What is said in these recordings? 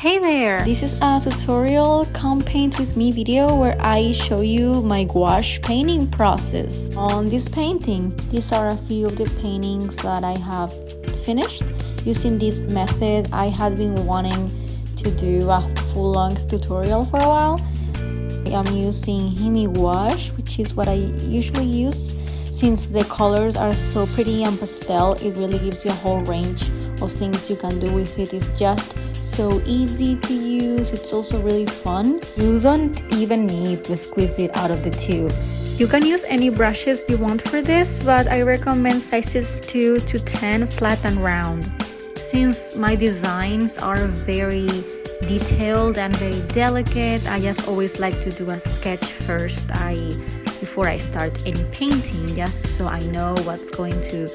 Hey there! This is a tutorial come paint with me video where I show you my gouache painting process. On this painting, these are a few of the paintings that I have finished. Using this method, I had been wanting to do a full-length tutorial for a while. I'm using Himi gouache, which is what I usually use. Since the colors are so pretty and pastel, it really gives you a whole range of things you can do with it. It's just so easy to use. It's also really fun. You don't even need to squeeze it out of the tube. You can use any brushes you want for this, but I recommend sizes 2 to 10 flat and round. Since my designs are very detailed and very delicate, I just always like to do a sketch first before I start any painting, just so I know what's going to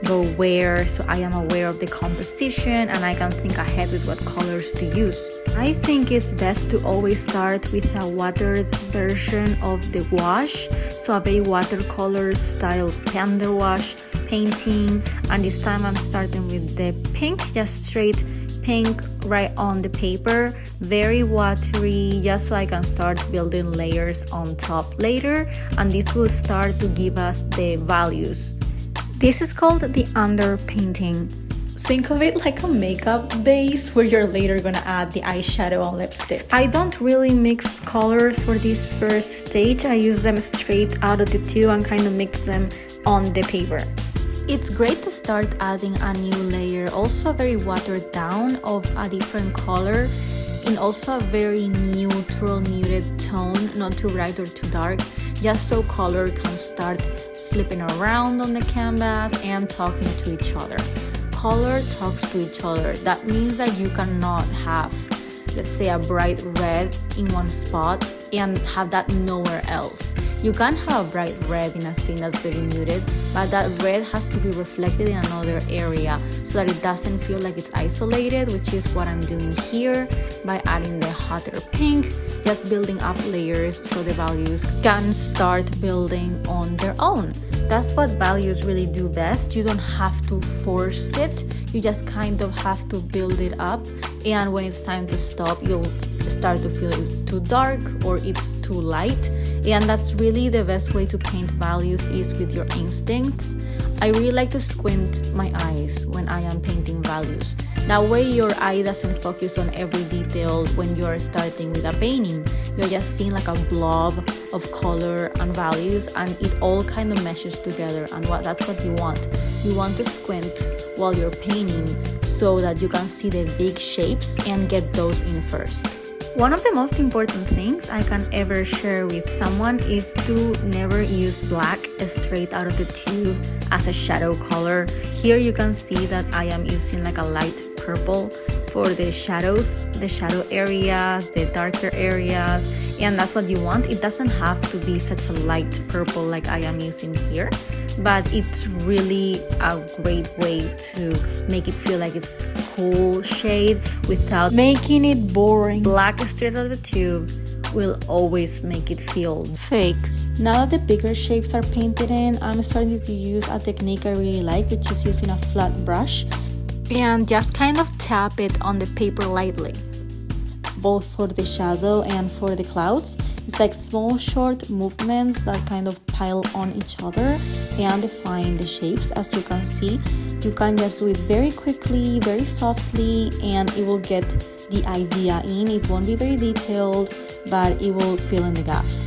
go where, so I am aware of the composition and I can think ahead with what colors to use. I think it's best to always start with a watered version of the gouache, so a very watercolor style pen wash painting, and this time I'm starting with the pink, just straight pink right on the paper, very watery, just so I can start building layers on top later, and this will start to give us the values. This is called the underpainting. Think of it like a makeup base where you're later gonna add the eyeshadow and lipstick. I don't really mix colors for this first stage. I use them straight out of the tube and kind of mix them on the paper. It's great to start adding a new layer, also very watered down of a different color, in also a very neutral muted tone, not too bright or too dark, just so color can start slipping around on the canvas and talking to each other. Color talks to each other. That means that you cannot have, let's say, a bright red in one spot and have that nowhere else. You can have a bright red in a scene that's very muted, but that red has to be reflected in another area so that it doesn't feel like it's isolated, which is what I'm doing here by adding the hotter pink, just building up layers so the values can start building on their own. That's what values really do best. You don't have to force it, you just kind of have to build it up, and when it's time to stop, you'll start to feel it's too dark or it's too light, and that's really the best way to paint values, is with your instincts. I really like to squint my eyes when I am painting values. That way your eye doesn't focus on every detail when you're starting with a painting. You're just seeing like a blob of color and values, and it all kind of meshes together, and that's what you want. You want to squint while you're painting so that you can see the big shapes and get those in first. One of the most important things I can ever share with someone is to never use black straight out of the tube as a shadow color. Here you can see that I am using like a light purple for the shadows, the shadow areas, the darker areas, and that's what you want. It doesn't have to be such a light purple like I am using here, but it's really a great way to make it feel like it's cool shade without making it boring. Black straight out of the tube will always make it feel fake. Now that the bigger shapes are painted in, I'm starting to use a technique I really like, which is using a flat brush and just kind of tap it on the paper lightly, both for the shadow and for the clouds. It's like small short movements that kind of pile on each other and define the shapes. As you can see, you can just do it very quickly, very softly, and it will get the idea in. It won't be very detailed, but it will fill in the gaps.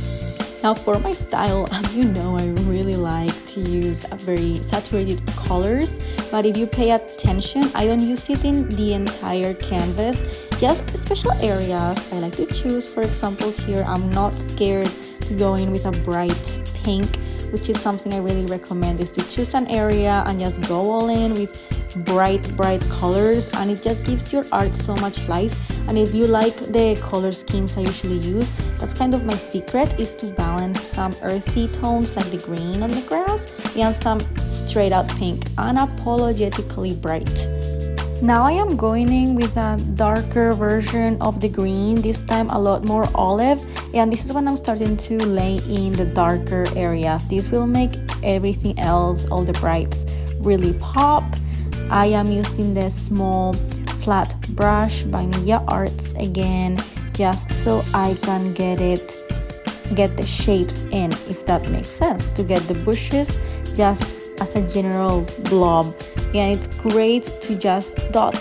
Now for my style, as you know, I really like to use very saturated colors, but if you pay attention, I don't use it in the entire canvas, just special areas I like to choose. For example, here I'm not scared to go in with a bright pink, which is something I really recommend, is to choose an area and just go all in with bright colors, and it just gives your art so much life. And if you like the color schemes I usually use, that's kind of my secret, is to balance some earthy tones like the green on the grass and some straight out pink, unapologetically bright. Now I am going in with a darker version of the green, this time a lot more olive, and this is when I'm starting to lay in the darker areas. This will make everything else, all the brights, really pop. I am using the small flat brush by Miya Arts again, just so I can get the shapes in, if that makes sense, to get the bushes just as a general blob. And it's great to just dot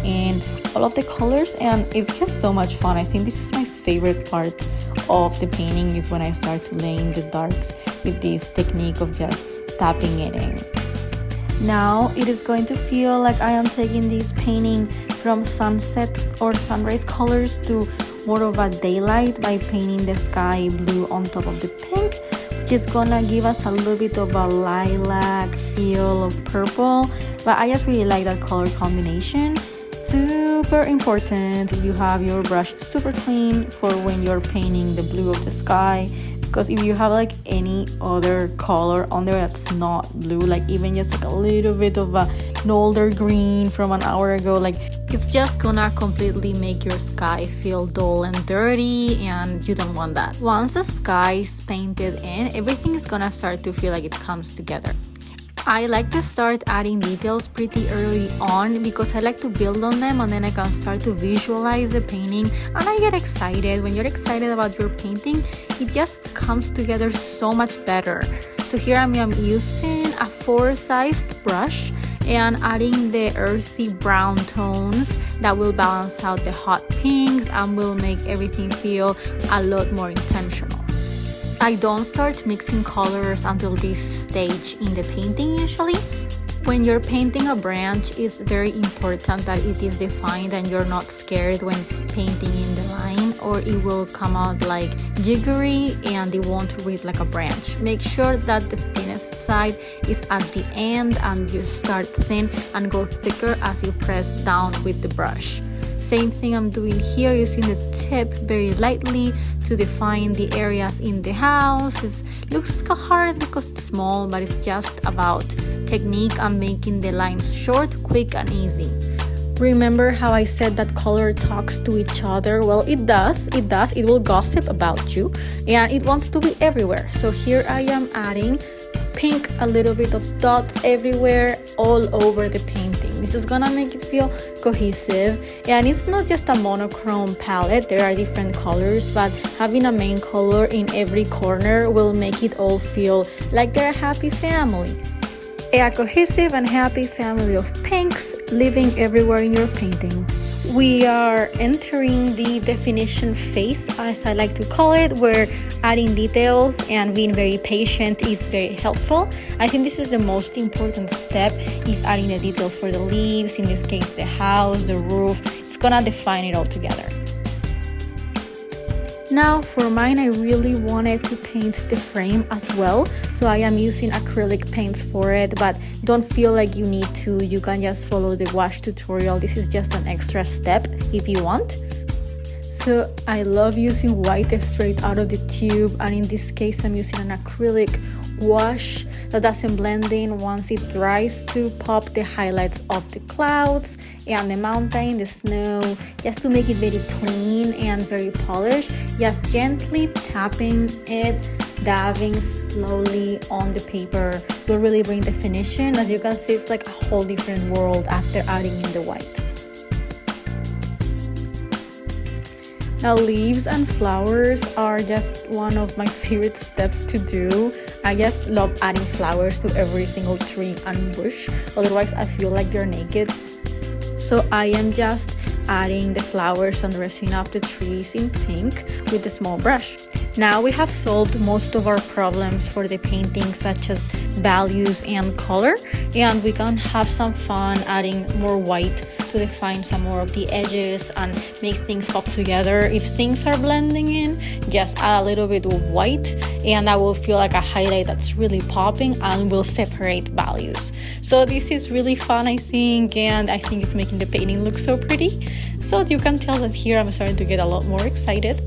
in all of the colors, and it's just so much fun. I think this is my favorite part of the painting, is when I start to lay in the darks with this technique of just tapping it in. Now it is going to feel like I am taking this painting from sunset or sunrise colors to more of a daylight by painting the sky blue on top of the pink, which is gonna give us a little bit of a lilac feel of purple. But I just really like that color combination. Super important you have your brush super clean for when you're painting the blue of the sky, because if you have like any other color on there that's not blue, like even just like a little bit of an older green from an hour ago, like it's just gonna completely make your sky feel dull and dirty, and you don't want that. Once the sky is painted in, everything is gonna start to feel like it comes together. I like to start adding details pretty early on because I like to build on them, and then I can start to visualize the painting, and I get excited. When you're excited about your painting, it just comes together so much better. So here I'm using a 4-sized brush and adding the earthy brown tones that will balance out the hot pinks and will make everything feel a lot more intentional. I don't start mixing colors until this stage in the painting usually. When you're painting a branch, it's very important that it is defined and you're not scared when painting in the line, or it will come out like jiggery and it won't read like a branch. Make sure that the thinnest side is at the end and you start thin and go thicker as you press down with the brush. Same thing I'm doing here, using the tip very lightly to define the areas in the house. It looks hard because it's small, but it's just about technique and making the lines short, quick, and easy. Remember how I said that color talks to each other? Well, it does. It will gossip about you, and it wants to be everywhere. So here I am adding pink, a little bit of dots everywhere, all over the painting. This is gonna make it feel cohesive, and it's not just a monochrome palette. There are different colors, but having a main color in every corner will make it all feel like they're a happy family. A cohesive and happy family of pinks living everywhere in your painting. We are entering the definition phase, as I like to call it, where adding details and being very patient is very helpful. I think this is the most important step, is adding the details for the leaves, in this case the house, the roof. It's gonna define it all together. Now for mine, I really wanted to paint the frame as well, so I am using acrylic paints for it, but don't feel like you need to. You can just follow the gouache tutorial. This is just an extra step if you want. So I love using white straight out of the tube, and in this case I'm using an acrylic gouache that doesn't blend in once it dries, to pop the highlights of the clouds and the mountain, the snow, just to make it very clean and very polished. Just gently tapping it, dabbing slowly on the paper will really bring definition. As you can see, it's like a whole different world after adding in the white. Now, leaves and flowers are just one of my favorite steps to do. I just love adding flowers to every single tree and bush, otherwise I feel like they're naked. So I am just adding the flowers and the resin of the trees in pink with a small brush. Now we have solved most of our problems for the painting, such as values and color, and we can have some fun adding more white to define some more of the edges and make things pop together. If things are blending in, just add a little bit of white, and that will feel like a highlight that's really popping and will separate values. So this is really fun, I think, and I think it's making the painting look so pretty. So you can tell that here I'm starting to get a lot more excited.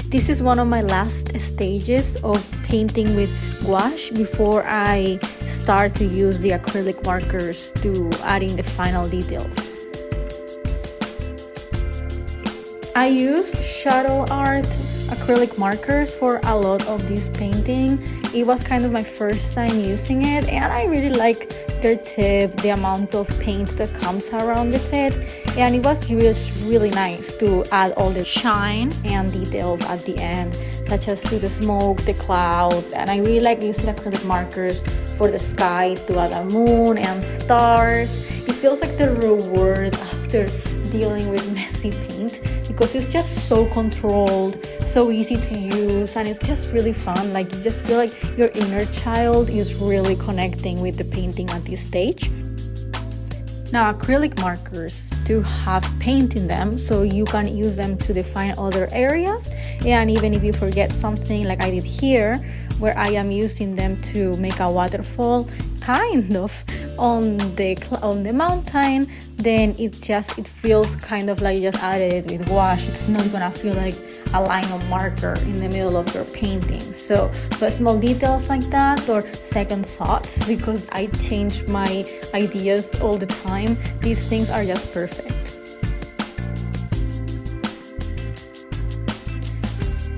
This is one of my last stages of painting with gouache before I start to use the acrylic markers to add in the final details. I used Shuttle Art acrylic markers for a lot of this painting. It was kind of my first time using it, and I really like aftertip, the amount of paint that comes around with it, and it was really nice to add all the shine and details at the end, such as to the smoke, the clouds. And I really like using acrylic markers for the sky to add a moon and stars. It feels like the reward after dealing with messy paint, because it's just so controlled, so easy to use, and it's just really fun. Like, you just feel like your inner child is really connecting with the painting at this stage. Now, acrylic markers do have paint in them, so you can use them to define other areas, and even if you forget something, like I did here, where I am using them to make a waterfall kind of on the mountain, then it feels kind of like you just added it with gouache. It's not gonna feel like a line of marker in the middle of your painting. So for small details like that, or second thoughts, because I change my ideas all the time, these things are just perfect.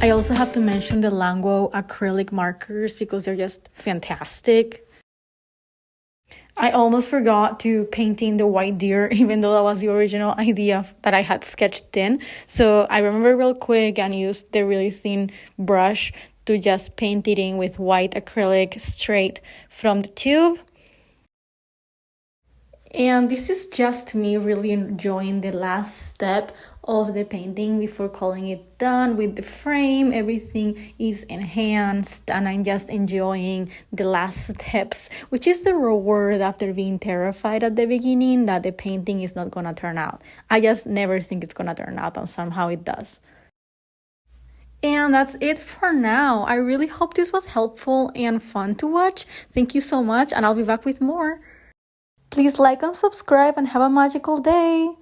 I also have to mention the Languo acrylic markers because they're just fantastic. I almost forgot to paint in the white deer, even though that was the original idea that I had sketched in. So I remember real quick and used the really thin brush to just paint it in with white acrylic straight from the tube. And this is just me really enjoying the last step of the painting before calling it done with the frame. Everything is enhanced and I'm just enjoying the last steps, which is the reward after being terrified at the beginning that the painting is not gonna turn out. I just never think it's gonna turn out, and somehow it does. And that's it for now. I really hope this was helpful and fun to watch. Thank you so much, and I'll be back with more. Please like and subscribe and have a magical day.